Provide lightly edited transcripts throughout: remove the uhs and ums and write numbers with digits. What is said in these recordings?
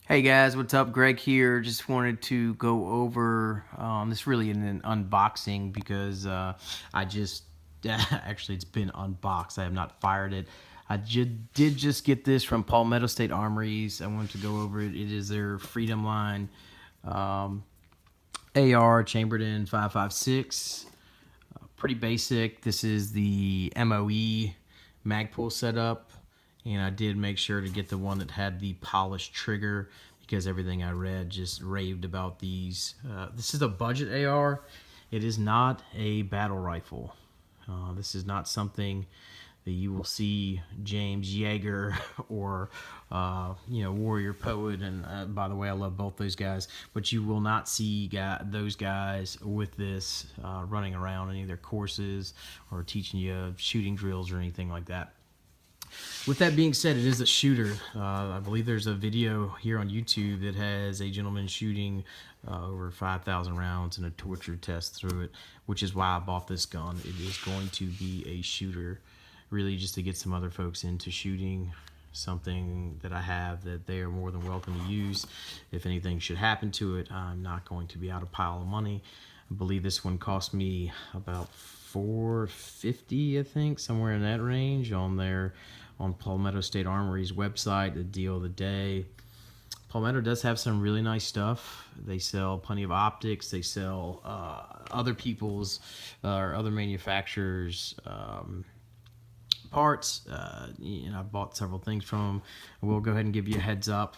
Hey guys, what's up? Greg here. Just wanted to go over this really in an unboxing because I just actually it's been unboxed. I have not fired it. I did just get this from Palmetto State Armories. I wanted to go over it. It is their Freedom Line um, AR chambered in 5.56. Pretty basic. This is the MOE Magpul setup, and I did make sure to get the one that had the polished trigger because everything I read just raved about these. This is a budget AR. It is not a battle rifle. This is not something that you will see James Yeager or Warrior Poet. And by the way, I love both those guys, but you will not see those guys with this running around any of their courses or teaching you shooting drills or anything like that. With that being said, it is a shooter. I believe there's a video here on YouTube that has a gentleman shooting over 5,000 rounds in a torture test through it, which is why I bought this gun. It is going to be a shooter, really just to get some other folks into shooting, something that I have that they are more than welcome to use. If anything should happen to it, I'm not going to be out a pile of money. I believe this one cost me about $450, I think, somewhere in that range on Palmetto State Armory's website, the deal of the day. Palmetto does have some really nice stuff. They sell plenty of optics. They sell other people's or other manufacturers' parts. I bought several things from them. I will go ahead and give you a heads up.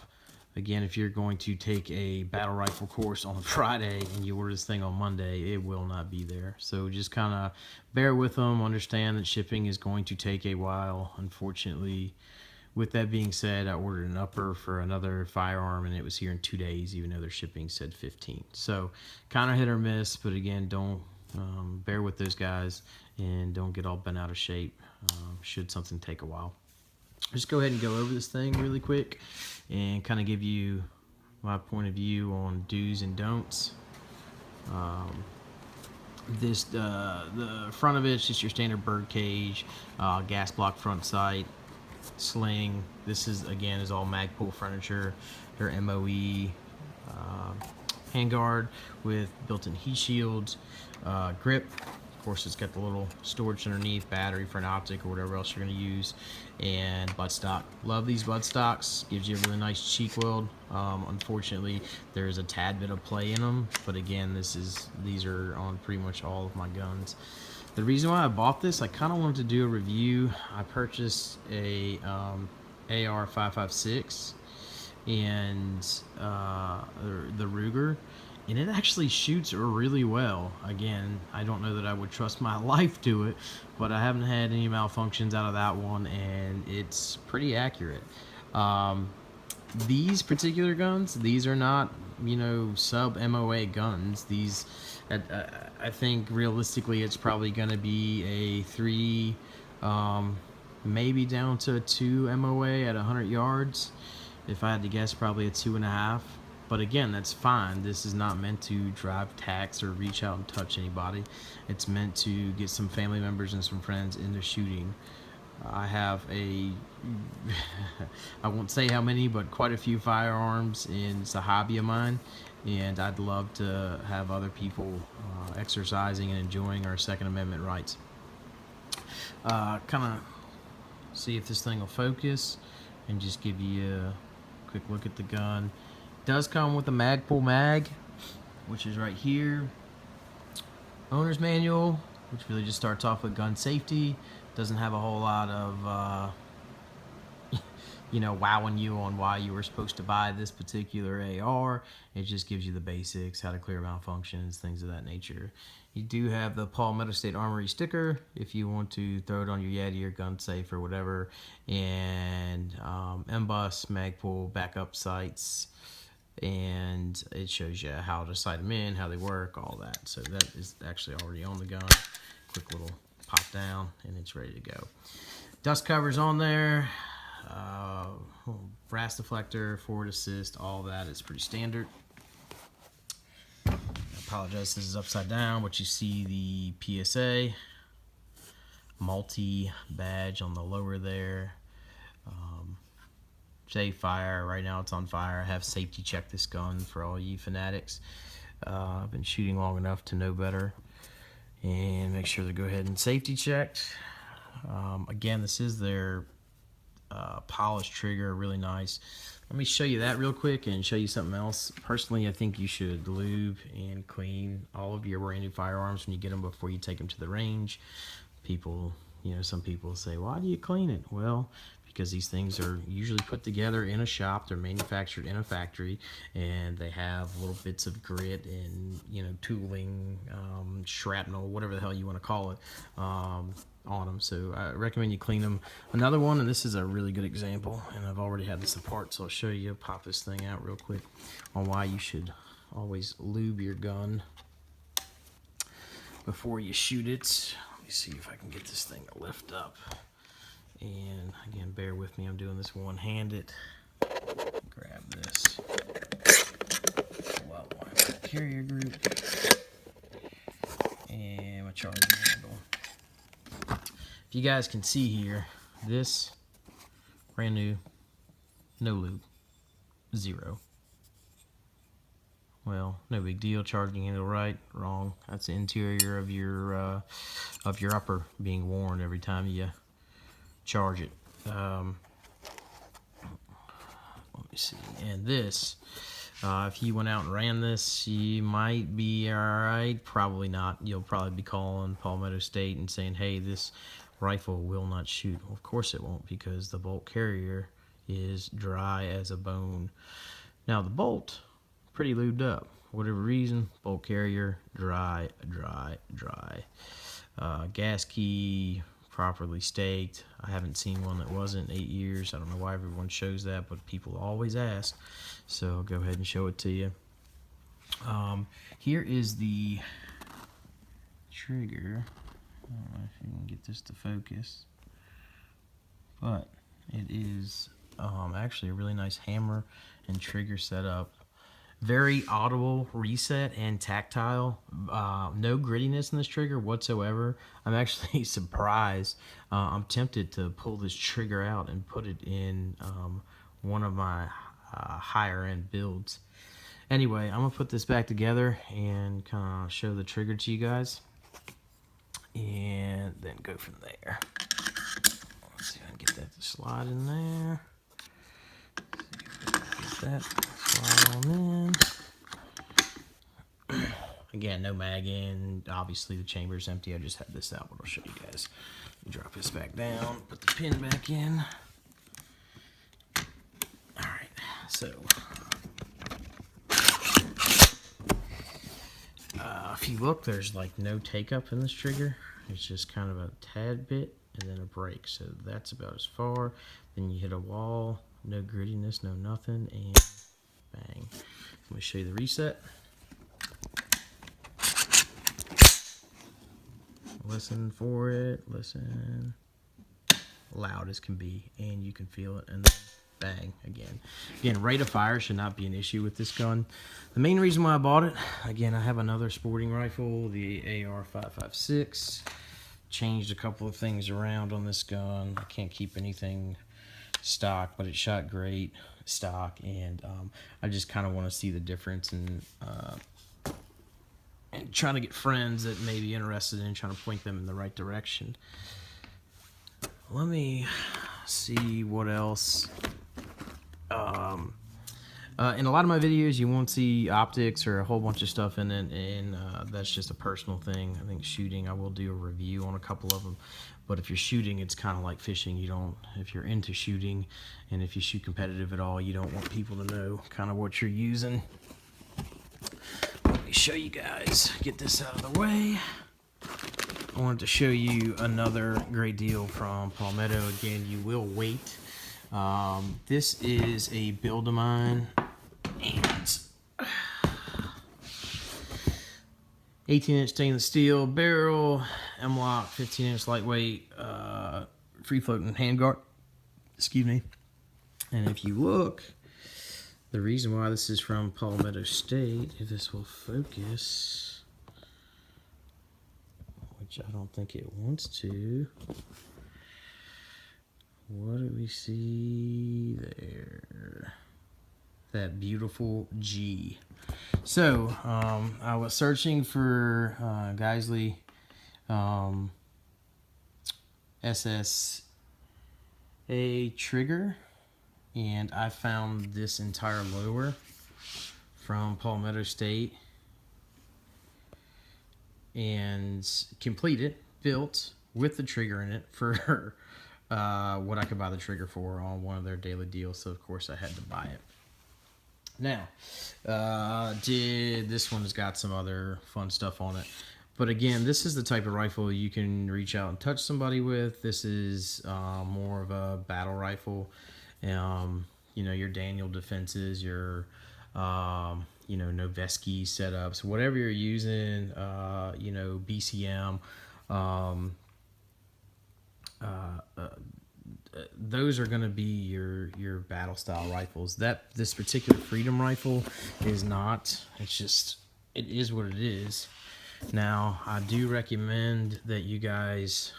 Again, if you're going to take a battle rifle course on Friday and you order this thing on Monday, it will not be there. So just kind of bear with them. Understand that shipping is going to take a while, unfortunately. With that being said, I ordered an upper for another firearm, and it was here in 2 days, even though their shipping said 15. So kind of hit or miss, but again, don't bear with those guys and don't get all bent out of shape should something take a while. Just go ahead and go over this thing really quick and kind of give you my point of view on do's and don'ts. The front of it's just your standard bird cage, gas block front sight, sling. This is again is all Magpul furniture. Their MOE handguard with built-in heat shields, grip. Of course, it's got the little storage underneath, battery for an optic or whatever else you're going to use, and buttstock. Love these buttstocks. Gives you a really nice cheek weld. Unfortunately, there's a tad bit of play in them, but again, these are on pretty much all of my guns. The reason why I bought this, I kind of wanted to do a review. I purchased a AR-556 and the Ruger, and it actually shoots really well. Again, I don't know that I would trust my life to it, but I haven't had any malfunctions out of that one, and it's pretty accurate. These particular guns, these are not, sub MOA guns. These, I think realistically, it's probably going to be a 3, maybe down to a 2 MOA at 100 yards. If I had to guess, probably a 2.5. But again, that's fine. This is not meant to drive tax or reach out and touch anybody. It's meant to get some family members and some friends into shooting. I have I won't say how many, but quite a few firearms, and it's a hobby of mine. And I'd love to have other people exercising and enjoying our Second Amendment rights. Kind of see if this thing will focus and just give you a quick look at the gun. It does come with a Magpul mag, which is right here. Owner's manual, which really just starts off with gun safety. Doesn't have a whole lot of wowing you on why you were supposed to buy this particular AR. It just gives you the basics, how to clear malfunctions, things of that nature. You do have the Palmetto State Armory sticker if you want to throw it on your Yeti or gun safe or whatever, and MBUS, Magpul backup sights, and it shows you how to sight them in, how they work, all that. So that is actually already on the gun. Quick little pop down and it's ready to go. Dust covers on there, brass deflector, forward assist, all that is pretty standard. I apologize, this is upside down, but you see the PSA multi badge on the lower there. say fire. Right now it's on fire. I have safety checked this gun for all you fanatics. I've been shooting long enough to know better, and make sure to go ahead and safety checked. Again, this is their polished trigger, really nice. Let me show you that real quick and show you something else. Personally, I think you should lube and clean all of your brand new firearms when you get them before you take them to the range. People, some people say, why do you clean it? Well, because these things are usually put together in a shop. They're manufactured in a factory, and they have little bits of grit and tooling, shrapnel, whatever the hell you want to call it, on them. So I recommend you clean them. Another one, and this is a really good example, and I've already had this apart, so I'll show you. Pop this thing out real quick on why you should always lube your gun before you shoot it. Let me see if I can get this thing to lift up. And again, bear with me, I'm doing this one-handed. Grab this, pull out my carrier group, and my charging handle. If you guys can see here, this brand new, no lube, 0. Well, no big deal. Charging handle right, wrong. That's the interior of your upper being worn every time you charge it. Let me see. And this, if you went out and ran this, you might be alright. Probably not. You'll probably be calling Palmetto State and saying, hey, this rifle will not shoot. Well, of course it won't, because the bolt carrier is dry as a bone. Now the bolt, pretty lubed up. Whatever reason, bolt carrier, dry. Gas key, properly staked. I haven't seen one that wasn't. 8 years. I don't know why everyone shows that, but people always ask. So I'll go ahead and show it to you. Here is the trigger. I don't know if you can get this to focus, but it is actually a really nice hammer and trigger setup. Very audible reset and tactile. No grittiness in this trigger whatsoever. I'm actually surprised. I'm tempted to pull this trigger out and put it in one of my higher end builds. Anyway, I'm gonna put this back together and kind of show the trigger to you guys, and then go from there. Let's see if I can get that to slide in there. Get that slide on in. Again, no mag in. Obviously the chamber's empty. I just had this out, but I'll show you guys. Drop this back down, put the pin back in. Alright, so if you look, there's like no take up in this trigger. It's just kind of a tad bit and then a break. So that's about as far. Then you hit a wall, no grittiness, no nothing, and bang. Let me show you the reset. Listen for it, listen. Loud as can be, and you can feel it, and then bang again. Again, rate of fire should not be an issue with this gun. The main reason why I bought it, again, I have another sporting rifle, the AR-15. Changed a couple of things around on this gun. I can't keep anything stock, but it shot great stock, and I just kind of want to see the difference and trying to get friends that may be interested in trying to point them in the right direction. Let me see what else. In a lot of my videos, you won't see optics or a whole bunch of stuff in it, and that's just a personal thing. I think shooting, I will do a review on a couple of them, but if you're shooting, it's kind of like fishing. You don't, if you're into shooting, and if you shoot competitive at all, you don't want people to know kind of what you're using. Let me show you guys, get this out of the way. I wanted to show you another great deal from Palmetto. Again, you will wait. This is a build of mine, and 18-inch stainless steel barrel, M-lock, 15-inch lightweight, free floating handguard. Excuse me. And if you look, the reason why this is from Palmetto State, if this will focus, which I don't think it wants to. What do we see there? That beautiful G. So, I was searching for Geisley SSA trigger, and I found this entire lower from Palmetto State and completed, built with the trigger in it for what I could buy the trigger for on one of their daily deals. So of course I had to buy it. Now, this one has got some other fun stuff on it. But again, this is the type of rifle you can reach out and touch somebody with. This is more of a battle rifle. You know, your Daniel defenses, your you know, Noveski setups, whatever you're using, you know, BCM, those are going to be your battle style rifles. This particular Freedom rifle is not. It's just, it is what it is. Now, I do recommend that you guys,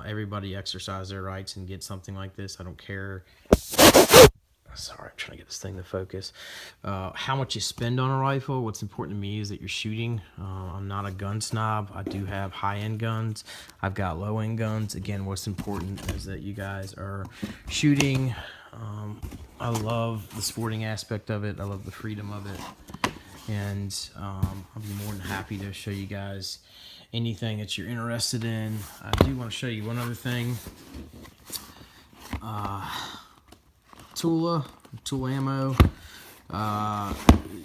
everybody exercise their rights and get something like this. I don't care. Sorry, I'm trying to get this thing to focus. How much you spend on a rifle. What's important to me is that you're shooting. I'm not a gun snob. I do have high-end guns. I've got low-end guns. Again, what's important is that you guys are shooting. I love the sporting aspect of it. I love the freedom of it. And I'll be more than happy to show you guys anything that you're interested in. I do want to show you one other thing. Tool ammo.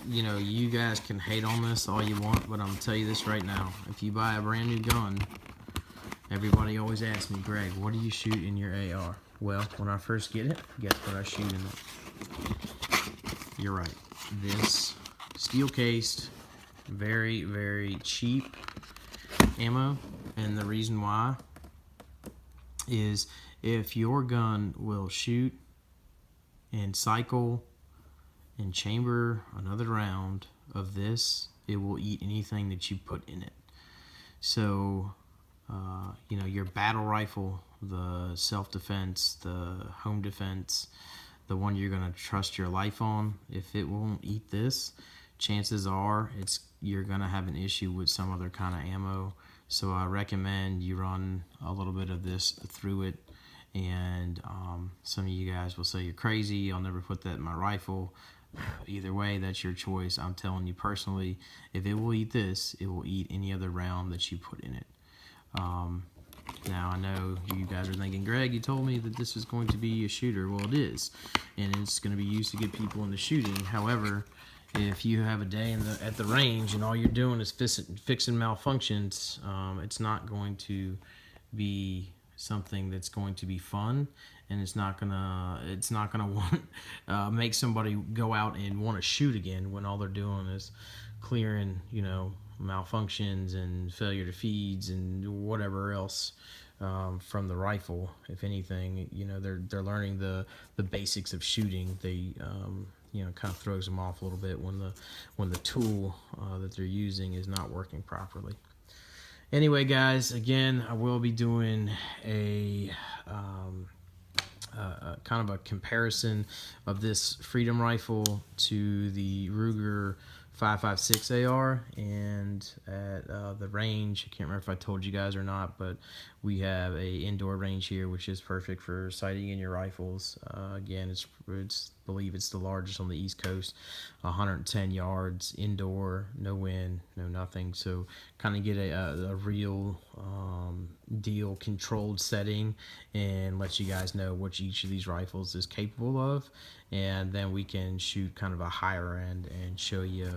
You know, you guys can hate on this all you want, but I'm gonna tell you this right now. If you buy a brand new gun, everybody always asks me, Greg, what do you shoot in your AR? Well, when I first get it, guess what I shoot in it? You're right. This steel cased, very, very cheap ammo. And the reason why is if your gun will shoot and cycle and chamber another round of this, it will eat anything that you put in it. So, you know, your battle rifle, the self-defense, the home defense, the one you're going to trust your life on, if it won't eat this, chances are you're going to have an issue with some other kind of ammo. So I recommend you run a little bit of this through it. And some of you guys will say you're crazy, I'll never put that in my rifle. Either way, that's your choice. I'm telling you personally, if it will eat this, it will eat any other round that you put in it. Now I know you guys are thinking, Greg, you told me that this was going to be a shooter. Well, it is, and it's going to be used to get people into shooting. However, if you have a day at the range and all you're doing is fixing malfunctions, it's not going to be something that's going to be fun, and it's not gonna want make somebody go out and want to shoot again when all they're doing is clearing, you know, malfunctions and failure to feeds and whatever else from the rifle. If anything, you know, they're learning the basics of shooting. They you know, kind of throws them off a little bit when the tool that they're using is not working properly. Anyway, guys, again, I will be doing a kind of a comparison of this Freedom rifle to the Ruger 5.56 AR, and at the range, I can't remember if I told you guys or not, but we have a indoor range here, which is perfect for sighting in your rifles. Again, I believe it's the largest on the East Coast, 110 yards indoor, no wind, no nothing. So kind of get a real deal controlled setting and let you guys know what each of these rifles is capable of, and then we can shoot kind of a higher end and show you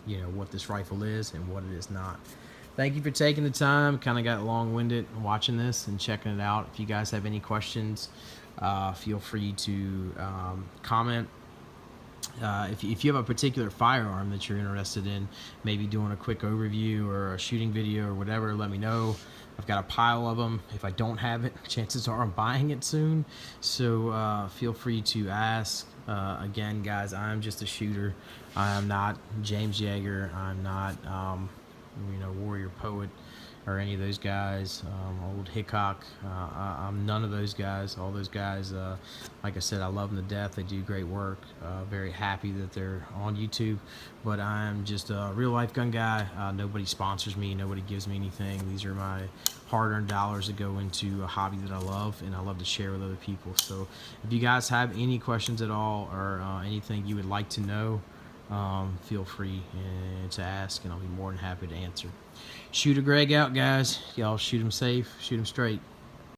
you know, what this rifle is and what it is not. Thank you for taking the time. Kind of got long-winded watching this and checking it out. If you guys have any questions, feel free to comment. If you have a particular firearm that you're interested in, maybe doing a quick overview or a shooting video or whatever, let me know. I've got a pile of them. If I don't have it, chances are I'm buying it soon. So feel free to ask. Again, guys, I'm just a shooter. I am not James Yeager. I'm not, you know, warrior poet. or any of those guys, old Hickok. I'm none of those guys. All those guys, like I said, I love them to death. They do great work. Very happy that they're on YouTube, but I'm just a real life gun guy. Nobody sponsors me. Nobody gives me anything. These are my hard-earned dollars that go into a hobby that I love, and I love to share with other people. So if you guys have any questions at all, or anything you would like to know, feel free to ask, and I'll be more than happy to answer. Shooter Greg out, guys. Y'all shoot him safe, shoot him straight.